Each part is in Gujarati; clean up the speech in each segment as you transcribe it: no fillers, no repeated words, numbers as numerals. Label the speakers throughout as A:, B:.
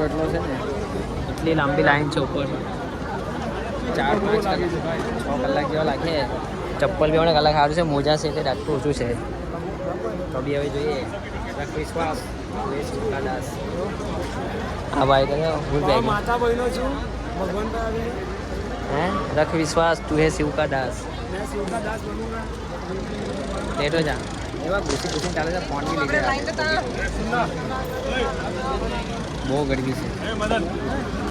A: એટલો છે ને એટલી લાંબી લાઈન છે ઉપર 4-5 કલાક 6 કલાક જેવા લાગે ચપ્પલ બી અલગ સારું છે મોજા છે એટલે આટલું ઓછું છે તો બી હવે જોઈએ વિશ્વાસ દાસ હા ભાઈ કહે હું
B: માતા બહેનો છું ભગવાન
A: હે રખ વિશ્વાસ તું હે શિવ કા દાસ
B: मैं शिव का दास बनूंगा
A: લેટો જા એવા ઘૂસી ચાલે છે ફોન બી લીધે બહુ ગરમી છે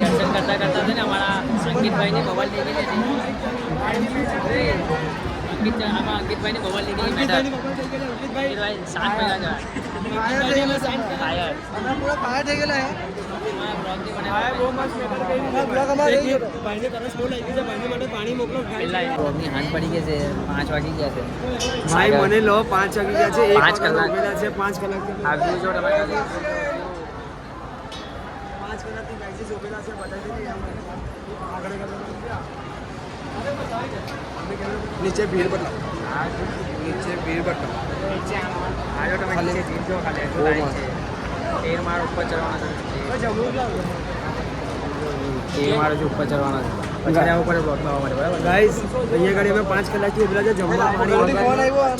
A: દર્શન કરતા કરતા છે ને અમારા અંકિતભાઈની મોબાઈલ લઈ ગયેલી અંકિતભાઈની મોબાઈલ લઈ ગયેલી મેડમ અંકિતભાઈ 7 મહિના બ્લોગની હાંજ પડી ગઈ છે 5 વાગી ગયા છે
B: ભાઈ મને લો 5 વાગી ગયા છે
A: 5 કલાક
B: છે 5 કલાક
A: આ વ્યૂ જો તમે
B: 5 કલાકથી ગાઈઝ ઉભેલા છે બતાવી નીચે ભીડ બતાવો નીચે ભીડ બતાવો
A: આ જો તમે નીચે ભીડ જો ખાલી જો લાઈન છે 13 માળ ઉપર ચડવાના છે 13 માળ ઉપર ચડવાના છે પછી આ ઉપર બ્લોક માં આવવા માટે બરાબર
B: ગાઈઝ અહીંયા આગળ અમે 5 કલાકથી ઉભેલા છે જમવા પાણી કોણ આવ્યો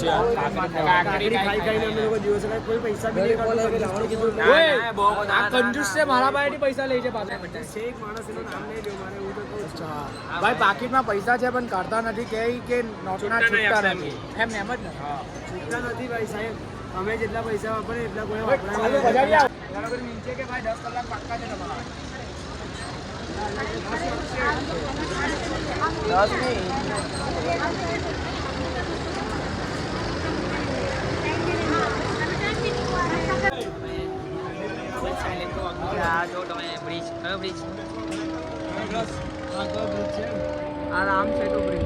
B: કાકડી ખાઈને અમે લોકો દિવસ કોઈ પૈસા બી નહીં કાઢો લાવવાનું કીધું
A: ઓય બહુ આ કંજૂસ છે મારા પાસેથી પૈસા લે છે પાછા
B: શેખ માણસ એનું નામ નહીં લ્યો મારે એવું તો કહું છું
C: ભાઈ પાકીટમાં પૈસા છે પણ કાઢતા નથી કે નોટના છૂટતા નથી એમ જ ને
B: છૂટતા નથી ભાઈ સાહેબ અમે જેટલા પૈસા વાપરે એટલા કોઈ
C: નીચે કે ભાઈ 10 કલાક પાક્કા છે તમારા
A: 10 આ જો તમે બ્રિજ કયો બ્રિજ
B: આ રામ સેતુ બ્રિજ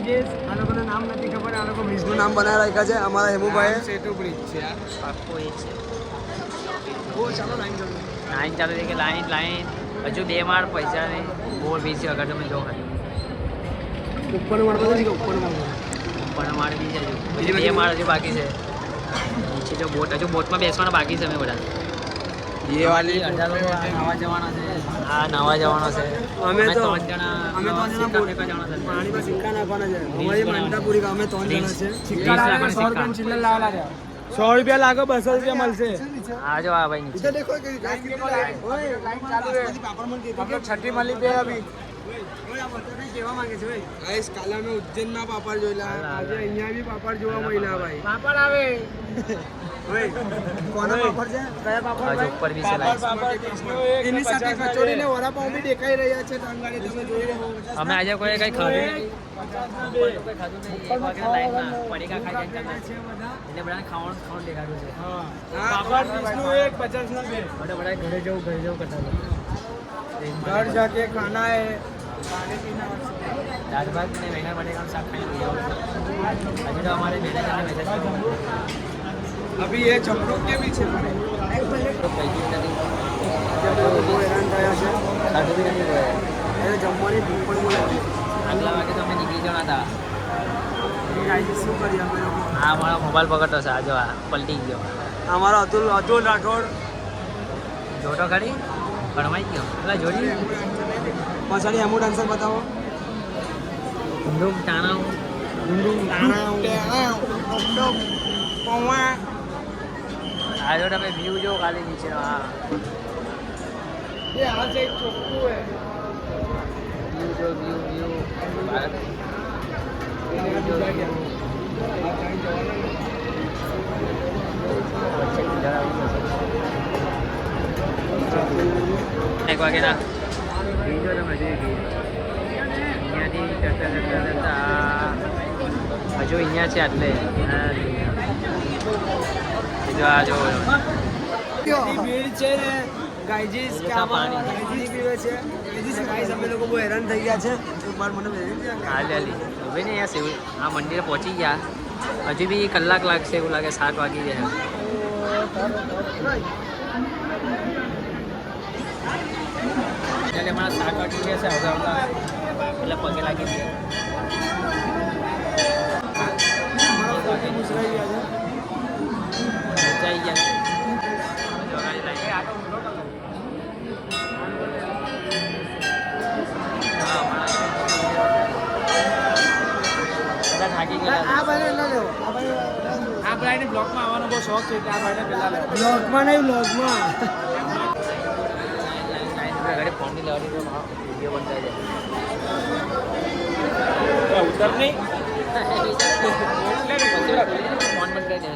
B: છે આ લોકોને નામ નથી ખબર આ લોકો બ્રિજનું નામ બનાવી રાખ્યા છે અમારા હેમુભાઈ
C: સેતુ બ્રિજ છે
A: પાક્કો એ છે
B: ઓ ચાલો લાઈન ચાલુ
A: લાઈન ચાલુ થઈ કે લાઈન હજુ 2 માળ પૈસા નહીં બોર બીસી અગર તમે જો ખાલી
B: ઉપર મારતો નથી કે ઉપર મારતો
A: પણ માળ બી છે હજુ 2 માળ હજુ બાકી છે નીચે જો બોટ હજુ બોટમાં બેસવાના બાકી છે અમે બધા
C: ये वाली
A: અડધા લોકો નાવા જવાના છે હા નાવા જવાનો છે
B: અમે તો
A: 3 જણા
B: અમે 3 જણા
A: ફેંકા જવાના છે
B: પાણીમાં સિક્કા નાખવાના છે અમારી માનતાપુરી ગામે 3 જણા છે
A: સિક્કા નાખવાના,
C: 100 રૂપિયા ચિલ્લર લાવેલા છે 100 રૂપિયા લાગો 200 રૂપિયા મળશે
A: આ જો આ ભાઈ નીચે
B: देखो कि
C: लाइन चालू है हम लोग छठी मली पे अभी
B: કેવા માંગે છે ભાઈ ગાઈસ કાલે અમે ઉજ્જૈનના પાપડ જોઈલા આજે અહીંયા બી પાપડ જોવા મળ્યા ભાઈ
C: पापड़ आवे
B: ઓય કોના પાપડ છે કયા પાપડ
A: હજુ ઉપર બી છે લાઈન
B: એની સાથે કચોરી ને વડાપાઉં બી દેખાઈ રહ્યા છે ટાંગાડી તમે જોઈ રહ્યા હો
A: અમે આજે કોઈ કઈ ખાધું નહીં કોઈ ખાધું નહીં 1 વાગે લાઈનમાં પડીકા ખાઈ જાય
B: છે બધા
A: એટલે બધાને ખાવાનું દેખાડું છે
C: पापड़ 30 નું एक 50 નું બે
A: બધા ઘરે જવું કરતા હતા
B: घर जाके खाना है खाने पीना
A: દાળ ભાત ને વેંગણ બટેકાનું શાક ખાઈ લઈ આવું હજુ તો અમારે મેનેજરને મેસેજ કર્યો
B: अभी ये चमड़ों के भी છે મારે
A: તો પૈકી નથી
B: બહુ હેરાન થયા છે
A: ખાધું બી નથી કોઈ
B: એને જમવાની ભૂખ પણ બોલે
A: આગલા વાગે તો અમે નીકળી જવાના હતા
B: ગાઈસ શું કરીએ અમે લોકો
A: આ મારો મોબાઈલ પકડતો છે આ જો આ પલટી ગયો
B: અમારો અતુલ રાઠોડ
A: જોટો ખરી ભણવાઈ ગયો પેલા જોડી
B: પાછળ એમો ડાન્સર બતાવો
A: ઊંડું ટાણા આ જો તમે વ્યૂ જો ખાલી નીચેનો હા
B: ये आज एक चोक्कू है
A: વ્યૂ જો વ્યૂ એક વાગે ના બીજો તમે અહીંયાથી જતા હજુ અહીંયા છે એટલે બીજો આ જો
B: ભીડ છે ને ગાઈજીસ કે
A: પાણી.
B: પાણી પીવે છે ગાઈજીસ ગાઈસ અમે લોકો બહુ હેરાન થઈ ગયા છે એકવાર મને
A: હાલી હવે ને યાર સેવ આ મંદિરે પહોંચી ગયા હજુ બી કલાક લાગશે એવું લાગે 7 વાગી જાય એટલે મારા 7 વાગી ગયા છે આવતા એટલે પગે લાગી ગયા
B: મુસરાઈ ગયા છે
A: જાય ગયા બધા થાકી ગયા
B: આ ભાઈને ના લેવો આ ભાઈ
C: આ ભાઈને બ્લોકમાં આવવાનો બહુ શોખ છે એટલે આ ભાઈને પહેલા લે
B: બ્લોગમાં નહીં બ્લોગમાં
A: ઘરે ફોન ની લેવાની તો વિડીયો બંધ
C: ઉતર નહીં
A: ફોન બંધ કરી દે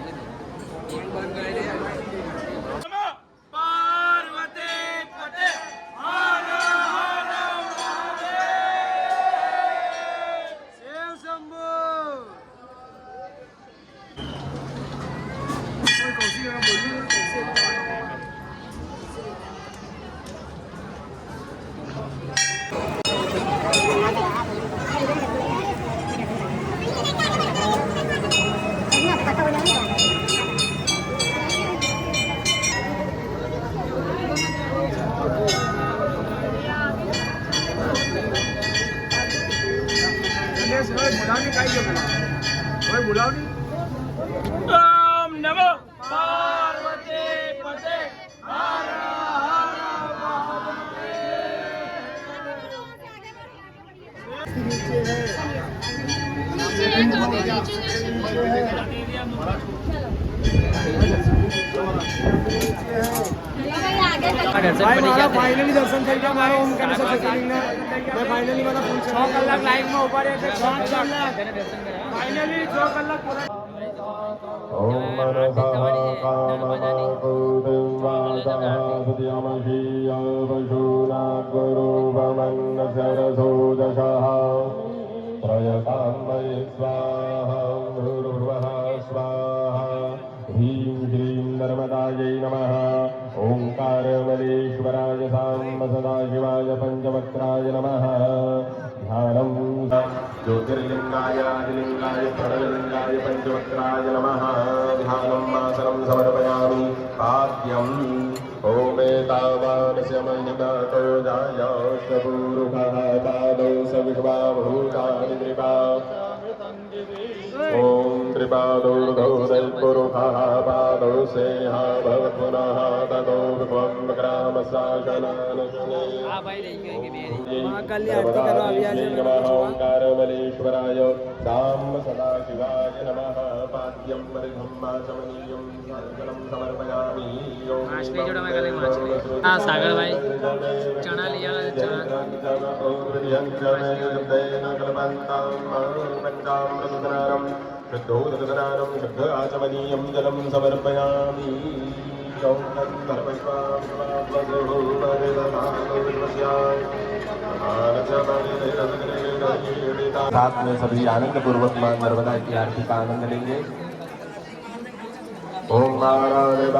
C: બોલાવની કાઈ ગયો હવે બોલાવની
B: ઓમ નમો પાર્વતી પતે હર ફાઇનલી દર્શન થઈ ગયા મારા ઓમકારેશ્વર જ્યોતિર્લિંગના મેં ફાઇનલી મારા 6 કલાક લાઈનમાં ઉભા રહ્યા છે 6 કલાક ફાઇનલી 6 કલાક પૂરા
D: ओम मनसा कामनाकुतं वादाहृदयमहीयवशूना गुरुवमन्नसरसो दशः प्रयतां मयि स्वाहा भूर्भुवः स्वाहा ह्रीं श्रीं नर्मदायै नमः ओंकारमलेश्वराय साम्ब सदाशिवाय पञ्चवक्त्राय नमः ध्यानं ज्योतिर्लिंगाय आदिलिंगाय प्रणवलिंगाय पंचवक्त्राय नमः ध्यानं आसनं समर्पयामि पाद्यम् ओमेतावानस्य महिमातो जायाश्वपूरुषः पादौ सविश्वाभूतानि त्रिपा ॐ त्रिपादोर्धौ दैपुरुषः पादौ सेहा भवत्पुनः ततो विश्वं ग्रामशासनानश्ने
A: આ ભાઈ રહી ગયો કે બે
B: મહાકાલની આરતી કરવા આવ્યા છે
D: नमः ओंकारमलेश्वराय साम्ब सदाशिवाय नमः पाद्यं परिधम्माचमनीयं सर्वं समर्पयामि
A: માછલી જોડે મેં કાલે માછલી હા સાગરભાઈ ચણા લઈ આવ્યા છે
D: चणा शुद्धोदकसनानं शुद्ध आचमनीयं जलं समर्पयामि साथ में सभी आनंद पूर्वक मां नर्मदा की आरती का आनंद लेंगे। ओम नारायण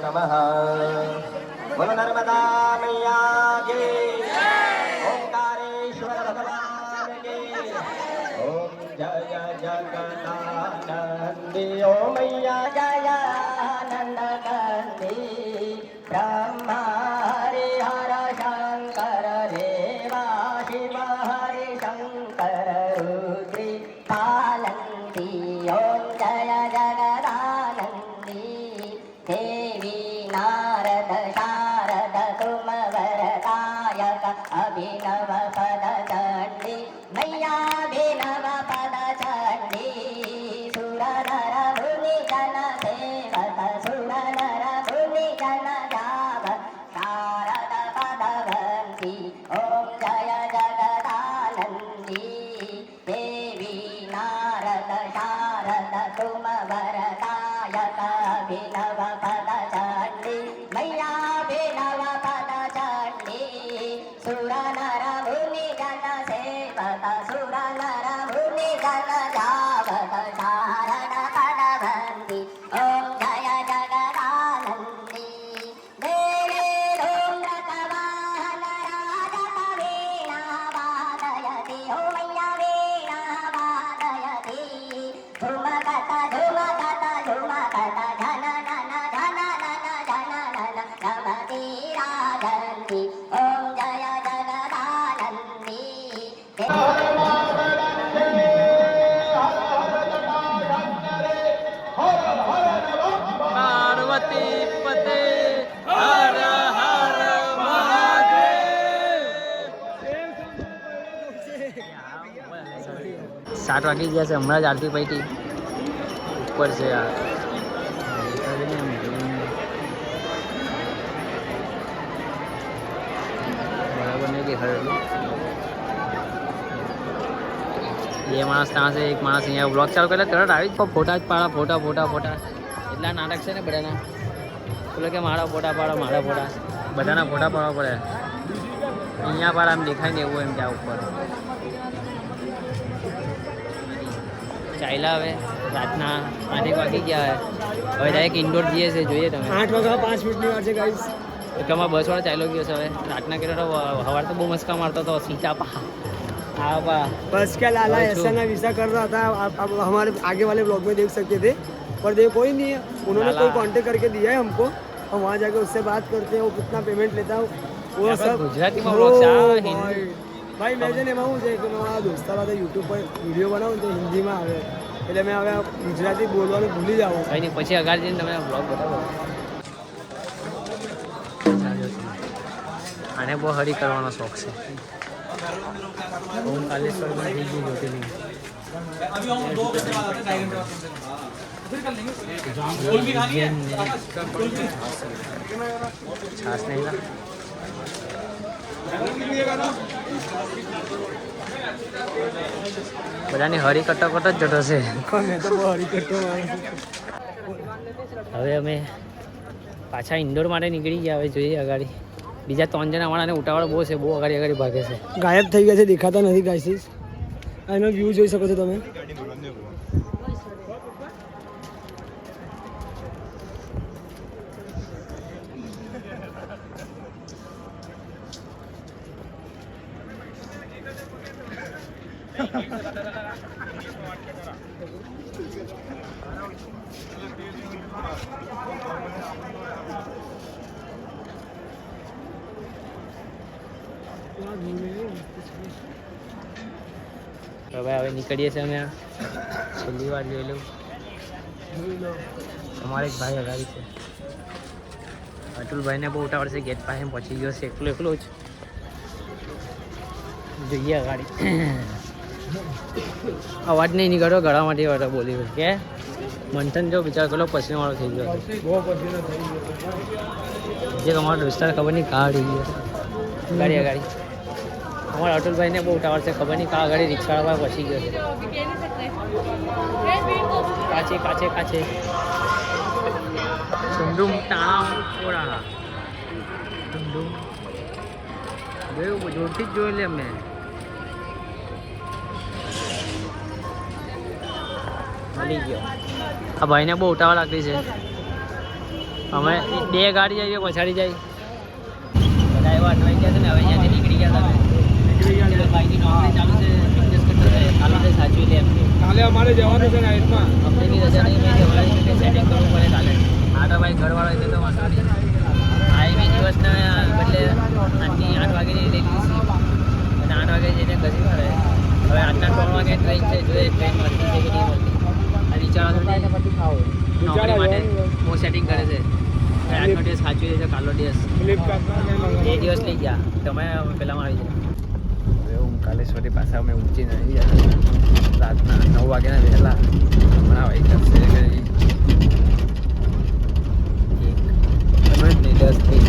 D: नमः बोलो नर्मदा मैया की ओंकारेश्वर भगवान की ओम जय जगदानंदी ओम मैया जय आनंद नंदी ब्रह्मा हरि हर शंकर देवा शिव हरि शंकर रुद्री पालन्ती ओम जय जगदानंदी देवी नारद शारद तुम वरदायक अभिनव पद चंडी मैया अभिनव पद चंडी सुर नर मुनि जन सेवक सुर नर मुनि जन जाव शारद पदवंती ओम जय जगदानंदी देवी नारद शारद तुम वरदायक अभिनव पद चंडी मैया अभिनव पद चंडी सुर नर मुनि जन सेवक सुर नर मुनि जन जावक शारद पदवंती ओम जय जगदानंदी देवी धूम्रकवाहन राजत वीणा वादयति ओ मैया वीणा वादयति धुमकत धुमकत धुमकत धन नन धन नन धन नन नमति
A: 7 વાગી ગયા છે, હમણાં જ આરતી પૈકી ઉપર છે યાર. બરાબર નહીં દેખાડેલું. બે માણસ ત્યાં છે, એક માણસ અહીંયા બ્લોગ ચાલુ કરે તરત આવી જ ફોટા જ પાડા, ફોટા ફોટા ફોટા. એટલા નાટક છે ને બધાના. બોલે કે મારા ફોટા પાડો, મારા ફોટા, બધાના ફોટા પાડવા પડે. અહીંયા પર આમ દેખાય ને એવું એમ ત્યાં ઉપર ચાલ્યા. હવે રાતના 8 વાગી ગયા. હવે ડાયરેક્ટ ઇન્ડોર જઈએ છે, જોઈએ તમે.
B: 8 વાગ્યા 5 મિનિટની વાર છે ગાઈસ.
A: એકમાં બસ વાળો ચાલ્યો ગયો છે. હવે રાતના કેટલો હવાર તો બહુ મસ્કા મારતો હતો. सीटा पा हाँ पा
B: बस का लाला ऐसा ना वैसा कर रहा था. आप हमारे आगे वाले ब्लॉग में देख सकते थे, पर देखो कोई नहीं है. उन्होंने कोई कांटेक्ट करके दिया है हमको. हम वहाँ जाके उससे बात करते हैं, वो कितना पेमेंट लेता है वो सब.
A: गुजराती में ब्लॉग છે
B: ભાઈ મેં છે ને એમાં શું છે કે મારા દોસ્તાર સાથે યુટ્યુબ પર વિડીયો બનાવું તો હિન્દીમાં આવે, એટલે મેં હવે ગુજરાતી બોલવાનું ભૂલી જાઉં.
A: કંઈ નહીં, પછી અગાર જઈને તમે બ્લોગ બતાવો. આને બહુ હરી કરવાનો શોખ છે. ઓમકાલેશ્વરમાં થઈ ગયું જ્યોતિર્લિંગ. છાસ નહીં ના બધાની હરી કટોકટ જ જતો છે. હવે અમે પાછા ઇન્ડોર માટે નીકળી ગયા. હવે જોઈએ અગાડી બીજા 3 જણા વાળાને ઉતાવળ બહુ છે, બહુ અગાડી ભાગે છે.
B: ગાયબ થઈ ગયા છે, દેખાતા નથી ગાઈસ. એનો વ્યૂ જોઈ શકો છો તમે.
A: હવે નીકળીએ છીએ અમે. છેલ્લી વાર જોઈ લઉં. અમારે એક ભાઈ અગાડી છે. અતુલભાઈને બહુ ઉતાવળ છે, ગેટ પાસે પહોંચી ગયો છે એકલો જ. જોઈએ અગાડી. અવાજ નહીં નીકળ્યો ગળામાંથી વાળો બોલી કે મંથન જો વિચાર કરો પછીનો વાળો થઈ ગયો.
B: બહુ પસીનો થઈ ગયો.
A: જે અમારો દોસ્તાર ખબર નહીં કાં અડી ગયો. અગાડી અમારા અતુલભાઈને બહુ ઉતાવળ છે, ખબર નહીં કાં અગાડી રિક્ષાવાળા પહોંચી ગયો છે. કાચે ડુમડુમ ટાણા ઓળા ડુમડુમ જોયું, જોરથી જ જોઈ લે અમને. મળી ગયો. આ ભાઈને બહુ ઉતાવળ લાગતી છે. અમે 2 ગાડી જઈએ પછાડી જાય. બધા એવા અટવાઈ ગયા છે ને. હવે અહીંયાથી નીકળી ગયા હતા. ભાઈની નોકરી ચાલુ છે, બિઝનેસ કરતો છે. કાલે સાચવી લે એમ.
B: કાલે અમારે જવાનું છે નાઇટમાં.
A: કંપનીની રજા નહીં મેં જવાની છે, સેટિંગ કરવું પડે કાલે. હા તો ભાઈ ઘરવાળો એટલે તો વાંધો નહીં. આ બી દિવસના બદલે 8 વાગ્યાની લઈ લીધી અને 8 વાગે જઈને ઘસી પડે. હવે 8:30 વાગે ટ્રેન છે, જોઈએ ટ્રેન મળતી છે કે નહીં મળતી. આ વિચારો નોકરી માટે બહુ સેટિંગ કરે છે. આજનો દિવસ સાચવી લેજો, કાલનો દિવસ 2 દિવસ લઈ ગયા. તમે પહેલાંમાં આવી જાય. હવે ઓમકાલેશ્વરી પાછા અમે ઊંચી આવી ગયા. રાતના 9 વાગ્યાના વહેલા હમણાં વાઈ કરશે તમે 10 થઈ.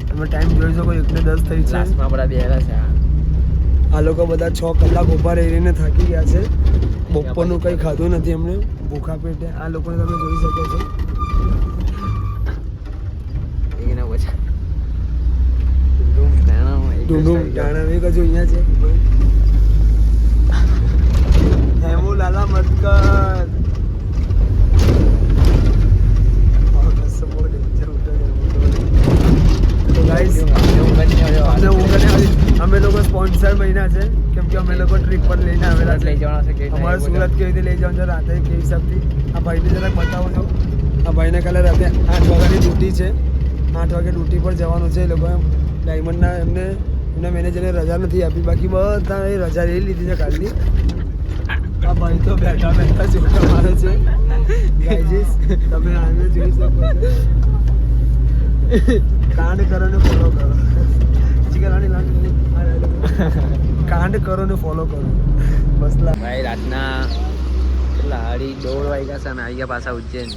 B: તમે ટાઈમ જોઈ શકો 1:10 થઈ છે.
A: ક્લાસમાં બધા બેહેલા છે.
B: આ લોકો બધા 6 કલાક ઉભા રહીને થાકી ગયા છે. બપોરનું કંઈ ખાધું નથી એમને, ભૂખા પેટે. આ લોકોને તમે જોઈ શકો છો.
A: એના પછી
B: ડુંડુમ ટાણા એક હજુ અહીંયા છે. હેમુ લાલા મત કર. અમે લોકો સ્પોન્સર મહિના છે, કેમ કે અમે લોકો ટ્રીપ પર લઈને આવેલા છે.
A: લઈ જવાના છે.
B: અમારે સુરત કેવી રીતે લઈ જવાનું છે રાતે કે હિસાબથી આ ભાઈને જરાક બતાવો છો. આ ભાઈને કાલે રાતે 8 વાગ્યાની ડ્યુટી છે. 8 વાગે ડ્યુટી પર જવાનું છે. એ લોકોએ ડાયમંડના એમના મેનેજરને રજા નથી આપી, બાકી બધા એ રજા લઈ લીધી છે કાલની. આ ભાઈ તો બેઠા જોતા મારે છે. ગાઈઝ તમે આને જોઈ શકો છો. કાંડ કરો ને ફોલો કરો. કાંડ કરો ને ફોલો કરો. મસલા ભાઈ
A: રાતના કેટલા 1:30 વાગ્યા છે અને આવી ગયા પાછા ઉજ્જૈન.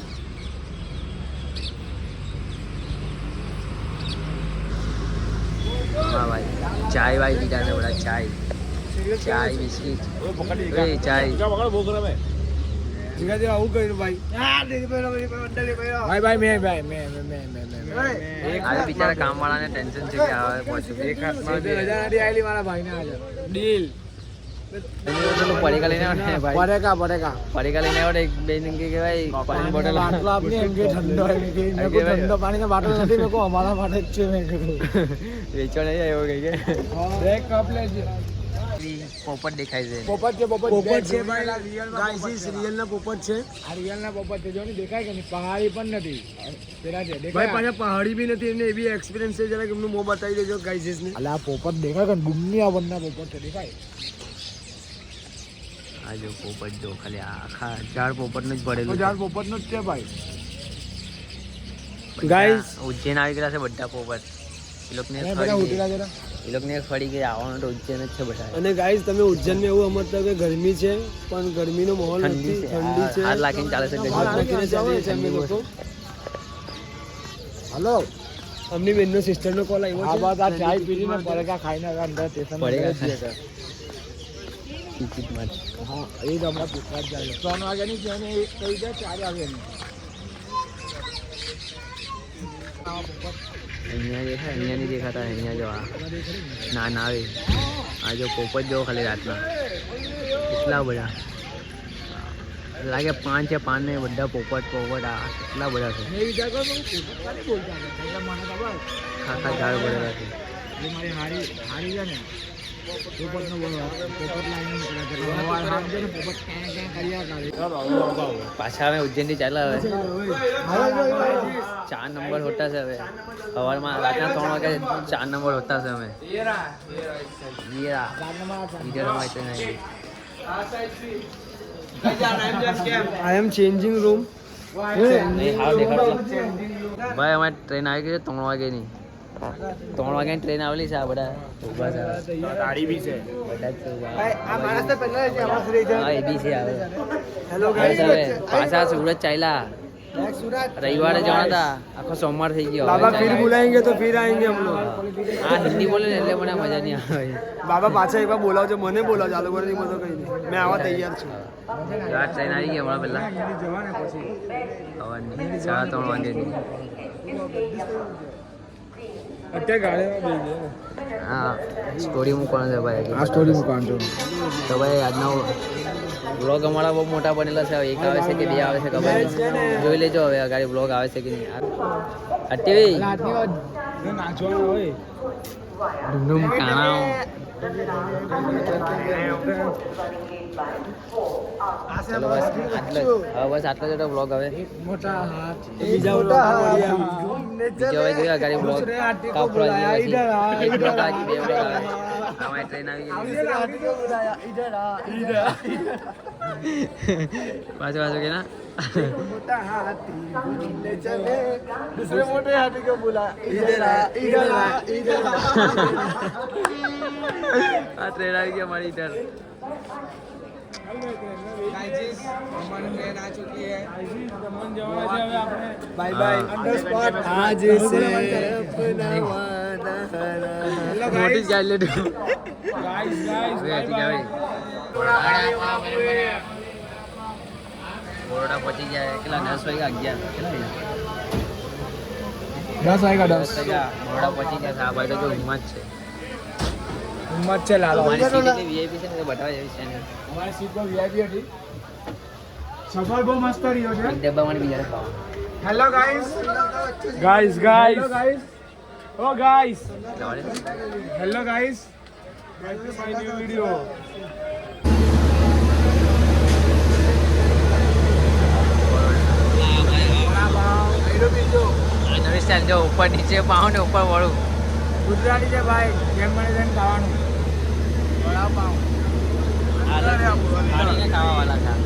A: હા ભાઈ ચાય વાય પીધા છે બધા. ચાય બિસ્કીટ ચાય
B: આવું કર્યું ભાઈ. ભાઈ મેં
A: આજે બિચારા કામવાળાને ટેન્શન છે કે આવે પહોંચું.
B: મારા ભાઈને ડીલ
A: પડીકા લઈને આવે ને ભાઈ.
B: પડેકા
A: પડીકા લઈને આવે એક બે કે ભાઈ પાણી બોટલ
B: ઠંડો પાણીનો બાટલો નથી મેં કહું અમારા માટે જ છે મેં કીધું
A: વેચવા નહીં આવ્યો કઈ કે
B: એક કપ લેજે.
A: પોપટ દેખાય છે.
B: પોપટ છે ભાઈ. ગાઈસ રિયલ ના પોપટ છે. આ રિયલ ના પોપટ છે. જો ને દેખાય કે નહીં. પહાડી પણ નથી પેલા છે દેખાય. ભાઈ પાછા પહાડી બી નથી. એમને એવી એક્સપિરિયન્સ છે. જરા એમનું મોં બતાવી દેજો ગાઈસ ને. અલા આ પોપટ દેખાય કે દુનિયા ભરના પોપટ છે દેખાય.
A: આ જો પોપટ જો ખાલી આખા ઝાડ પોપટનું જ પડેલું.
B: ઝાડ પોપટનું જ છે ભાઈ.
A: ગાઈસ ઉજ્જૈન આવી ગયા છે બધા પોપટ. એ લોકોને ફરી ગયા આવવાનું તો ઉજ્જૈન જ છે બધા.
B: અને ગાઈસ તમે ઉજ્જૈનમાં એવું સમજતા કે ગરમી છે પણ ગરમીનો માહોલ નથી. ઠંડી છે.
A: હાથ લાગીને ચાલે છે.
B: અમે લોકો હલો અમની બેનનો સિસ્ટરનો કોલ આવ્યો છે. આ બાદ આ ચાય પીને પડેકા ખાઈને અંદર સ્ટેશન
A: પડેકા ટિકિટ માટે.
B: હા એ જ હમણાં પૂછવા જ જાય. 3 વાગ્યાની છે ને એ કહી દે 4 વાગ્યાની.
A: અહીંયા દેખાય અહીંયા નહીં દેખાતા. અહીંયા જો ના આવે આ જો પોપટ જો ખાલી રાતના કેટલા બધા લાગે 5 છે. 5 ને બધા પોપટ આ કેટલા બધા છે. આખા ઝાડ પડેલા છે.
B: મારી હારી છે ને
A: પાછા હવે ઉજ્જૈનથી ચાલ્યા. હવે 4 નંબર હોતા છે. હવે સવારમાં રાતના 3 વાગે 4 નંબર હોતા છે. અમે
B: I am changing room.
A: ભાઈ અમારી ટ્રેન આવી ગઈ છે 3 વાગ્યાની. 3 વાગ્યાની ટ્રેન આવેલી છે. આ બધા ઉભા છે.
B: ગાડી બી છે.
A: બધા જ
B: આ માણસ તો પહેલા જ આવા સુરેજ.
A: હા એ બી છે. આવે
B: હેલો
A: ગાઈસ. હવે
B: ગાઈસ
A: પાછા સુરત ચાલ્યા. રવિવારે જવાના હતા. આખો સોમવાર થઈ ગયો.
B: बाबा फिर बुलाएंगे तो फिर आएंगे हम लोग.
A: આ હિન્દી બોલે ને એટલે મને મજા નહીં આવે.
B: बाबा પાછા એકવાર બોલાવજો. મને બોલાવજો. આ લોકોને મને કઈ નહીં. મેં આવા તૈયાર છું.
A: આ ટ્રેન આવી ગઈ હમણાં પહેલા. સવારની 3:30 વાગ્યાની.
B: અત્યારે ગાડી
A: હા સ્ટોરી મૂકવાનો છે ભાઈ.
B: આ સ્ટોરી મૂકવાનું છે.
A: તો ભાઈ આજનો બ્લોગ અમારા બહુ મોટા બનેલા છે. એક આવે છે કે 2 આવે છે ખબર નહીં. જોઈ લેજો હવે આગળ બ્લોગ આવે છે કે નહીં. અટેવી
B: નાચવાનું હોય.
A: ધૂમ કાણા ચલો બસ આટલો બસ આટલો જ બ્લોગ હવે.
B: મોટા હાથ
A: બીજો હવે જોયા આગળ બ્લોગ કાપડા અમારી ટ્રેન આવી ગઈ. પાછું કે ના
B: मोटा हाथी ले चले दूसरे मोटे हाथी को बुला इधर आ
A: આ ટ્રેન આવી ગઈ અમારી ઇધર.
B: बाय बाय अंडर स्पॉट आज से अपना वादा
A: નોટિસ ગાઈ લે તું.
B: गाइस
A: બરોડા પહોંચી ગયા. કેટલા 10 વાગ્યા 11 કેટલા
B: दस आएगा 10
A: વાગ્યા બરોડા પહોંચી ગયા છે. આ ભાઈ તો જો હિંમત છે.
B: हिम्मत से ला लो.
A: અમારી સીટ એટલી વીઆઈપી છે ને તો બતાવા જેવી છે ને.
B: हमारी सीट पर वीआईपी હતી. સફર બહુ મસ્ત રહ્યો છે.
A: એક ડબ્બામાં બીજા ખાવા.
B: Hello guys hello guys oh guys
A: જવા દે.
B: Hello guys welcome to my new video.
A: આ નવી સ્ટાઇલ જો ઉપર નીચે પાઉં ને ઉપર વળું.
B: ગુજરાતી છે ભાઈ. જેમ મને તેમ ખાવાનું. વડાપાઉં
A: ખાડીને ખાવા વાળા હતા.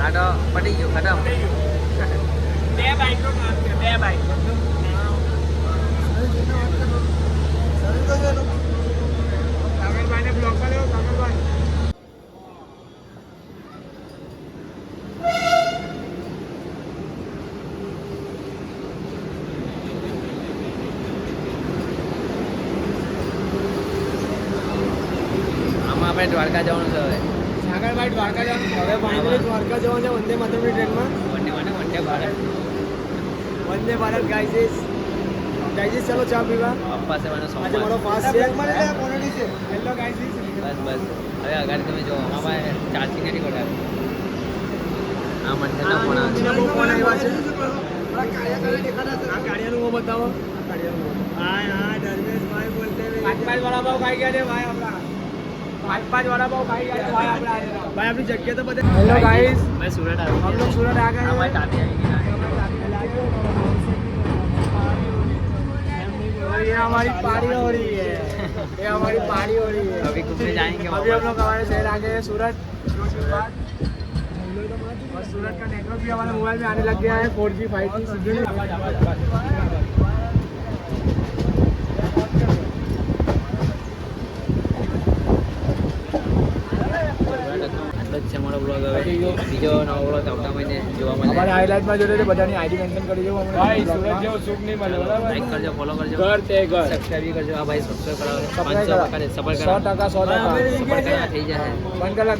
A: આ તો પતી ગયું ખતમ.
B: બે બાઈક નો કામ છે. બે બાઈક કાગળભાઈને બ્લોક માં લેવો. કાગળભાઈ
A: દ્વારકા જવાનું છે હવે
C: સાગરભાઈ દ્વારકા જવાનું
B: હવે ફાઇનલી દ્વારકા જવાનું છે વંદે માતરમની ટ્રેનમાં.
A: વંદે માટે વંદે ભારત
B: વંદે ભારત ગાઈઝીસ. ગાઈઝીસ ચલો ચા પીવા.
A: પપ્પા સેવાનો
B: આજે
A: સોમવાર
B: મારો ફાસ્ટ છે.
C: હેલો ગાઈઝ
A: બસ બસ હવે આગળ તમે જો અમારા પાસે ચાર્જિંગ નથી કરાવ્યું આ મંદિરના ફોન આવે
B: એના બહુ ફોન આવ્યા છે. આ કાળિયાનું મોં બતાવો. આ કાળિયાનું મોં. હા ધર્મેશભાઈ બોલતે
C: પાંચ વડાપાવ ખાઈ ગયા છે ભાઈ આપણા પાંચ વડાપાવ ખાઈ ગયા છે ભાઈ આપણા
B: ભાઈ આપણી જગ્યા તો બતાવો.
C: હેલો ગાઈસ
A: ભાઈ સુરત આવી
C: हम लोग सूरत आ गए हैं।
A: અમારી તાતી આવી ગઈ
C: और ये हमारी पार्टी हो रही है ये हमारी पार्टी हो रही है
A: अभी घूमने जाएंगे
C: अभी हम लोग हमारे शहर आ गए हैं सूरत और सूरत का नेटवर्क भी हमारे मोबाइल में आने लग गया है 4G 5G सिग्नल
A: આટલો જ છે અમારો બ્લોગ હવે બીજો નવો બ્લોગ આવતા મહિને જોવા મળે
C: हमारे हाईलाइट में जो रहते बधानी आईडी मेंशन કરી દો ભાઈ सूरत જેવો સુખ નહીં મળે બરાબર
A: લાઈક કરજો ફોલો કરજો
C: ઘર તે ઘર
A: સબસ્ક્રાઇબ કરજો આ ભાઈ સબસ્ક્રાઇબ કરાવે
C: સબસ્ક્રાઇબ
A: 500 કરે સબર
C: 100%
A: સબર કરવા થઈ જાય
C: બંધ કલાક